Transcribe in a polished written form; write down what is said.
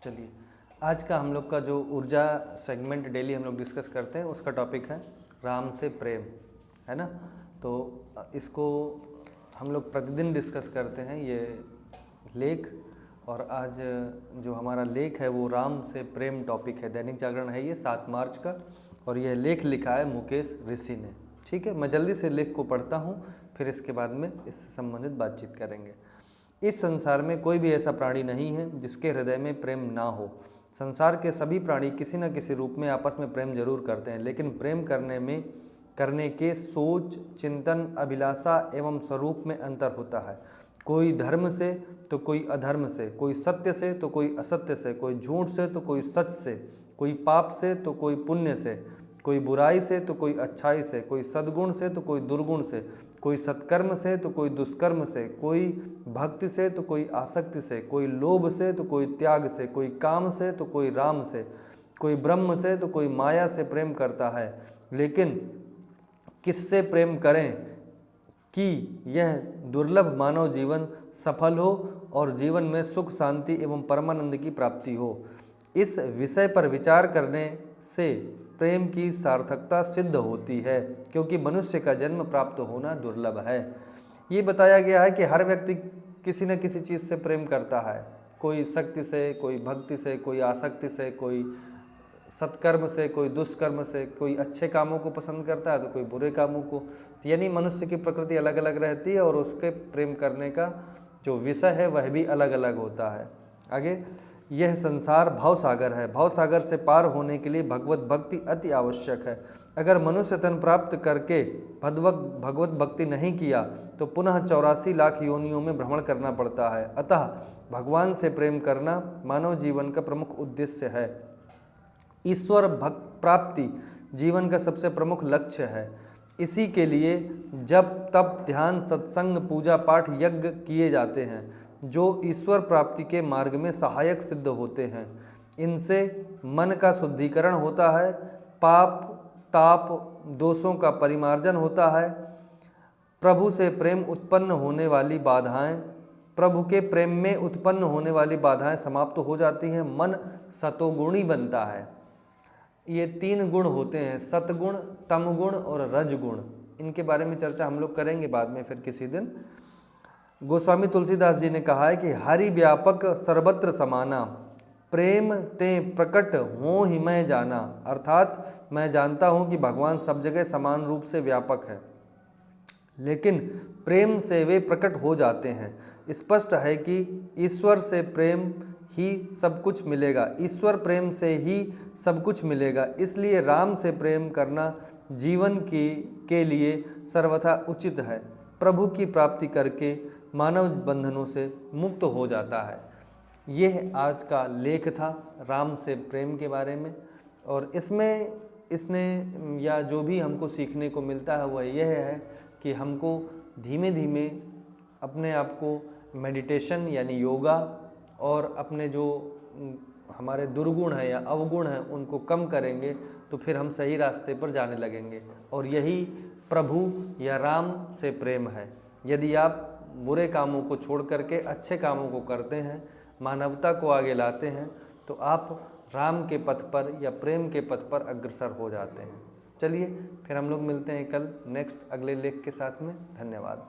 चलिए, आज का हम लोग का जो ऊर्जा सेगमेंट डेली हम लोग डिस्कस करते हैं उसका टॉपिक है राम से प्रेम, है ना। तो इसको हम लोग प्रतिदिन डिस्कस करते हैं ये लेख, और आज जो हमारा लेख है वो राम से प्रेम टॉपिक है। दैनिक जागरण है ये 7 मार्च का, और यह लेख लिखा है मुकेश ऋषि ने। ठीक है, मैं जल्दी से लेख को पढ़ता हूँ, फिर इसके बाद में इससे संबंधित बातचीत करेंगे। इस संसार में कोई भी ऐसा प्राणी नहीं है जिसके हृदय में प्रेम ना हो। संसार के सभी प्राणी किसी न किसी रूप में आपस में प्रेम जरूर करते हैं, लेकिन प्रेम करने के सोच, चिंतन, अभिलाषा एवं स्वरूप में अंतर होता है। कोई धर्म से तो कोई अधर्म से, कोई सत्य से तो कोई असत्य से, कोई झूठ से तो कोई सच से, कोई पाप से तो कोई पुण्य से, कोई बुराई से तो कोई अच्छाई से, कोई सद्गुण से तो कोई दुर्गुण से, कोई सत्कर्म से तो कोई दुष्कर्म से, कोई भक्ति से तो कोई आसक्ति से, कोई लोभ से तो कोई त्याग से, कोई काम से तो कोई राम से, कोई ब्रह्म से तो कोई माया से प्रेम करता है। लेकिन किससे प्रेम करें कि यह दुर्लभ मानव जीवन सफल हो और जीवन में सुख, शांति एवं परमानंद की प्राप्ति हो। इस विषय पर विचार करने से प्रेम की सार्थकता सिद्ध होती है, क्योंकि मनुष्य का जन्म प्राप्त होना दुर्लभ है। ये बताया गया है कि हर व्यक्ति किसी न किसी चीज़ से प्रेम करता है, कोई शक्ति से, कोई भक्ति से, कोई आसक्ति से, कोई सत्कर्म से, कोई दुष्कर्म से, कोई अच्छे कामों को पसंद करता है तो कोई बुरे कामों को। यानी मनुष्य की प्रकृति अलग अलग रहती है और उसके प्रेम करने का जो विषय है वह भी अलग अलग होता है। आगे, यह संसार भवसागर है। भवसागर से पार होने के लिए भगवत भक्ति अति आवश्यक है। अगर मनुष्य तन प्राप्त करके भगवत भक्ति नहीं किया तो पुनः 84 लाख योनियों में भ्रमण करना पड़ता है। अतः भगवान से प्रेम करना मानव जीवन का प्रमुख उद्देश्य है। ईश्वर प्राप्ति जीवन का सबसे प्रमुख लक्ष्य है। इसी के लिए जब तप, ध्यान, सत्संग, पूजा पाठ, यज्ञ किए जाते हैं जो ईश्वर प्राप्ति के मार्ग में सहायक सिद्ध होते हैं। इनसे मन का शुद्धिकरण होता है, पाप, ताप, दोषों का परिमार्जन होता है। प्रभु से प्रेम उत्पन्न होने वाली बाधाएं प्रभु के प्रेम में उत्पन्न होने वाली बाधाएं समाप्त हो जाती हैं। मन सतोगुणी बनता है। ये 3 गुण होते हैं, सतगुण, तमगुण और रजगुण। इनके बारे में चर्चा हम लोग करेंगे बाद में फिर किसी दिन। गोस्वामी तुलसीदास जी ने कहा है कि हरि व्यापक सर्वत्र समाना, प्रेम ते प्रकट हो ही मैं जाना। अर्थात मैं जानता हूँ कि भगवान सब जगह समान रूप से व्यापक है, लेकिन प्रेम से वे प्रकट हो जाते हैं। स्पष्ट है कि ईश्वर से प्रेम ही सब कुछ मिलेगा, ईश्वर प्रेम से ही सब कुछ मिलेगा। इसलिए राम से प्रेम करना जीवन के लिए सर्वथा उचित है। प्रभु की प्राप्ति करके मानव बंधनों से मुक्त हो जाता है। यह आज का लेख था राम से प्रेम के बारे में, और इसने या जो भी हमको सीखने को मिलता है वह यह है कि हमको धीमे धीमे अपने आप को मेडिटेशन यानी योगा और अपने जो हमारे दुर्गुण हैं या अवगुण हैं उनको कम करेंगे तो फिर हम सही रास्ते पर जाने लगेंगे। और यही प्रभु या राम से प्रेम है। यदि आप बुरे कामों को छोड़ करके अच्छे कामों को करते हैं, मानवता को आगे लाते हैं, तो आप राम के पथ पर या प्रेम के पथ पर अग्रसर हो जाते हैं। चलिए, फिर हम लोग मिलते हैं कल नेक्स्ट अगले लेख के साथ में। धन्यवाद।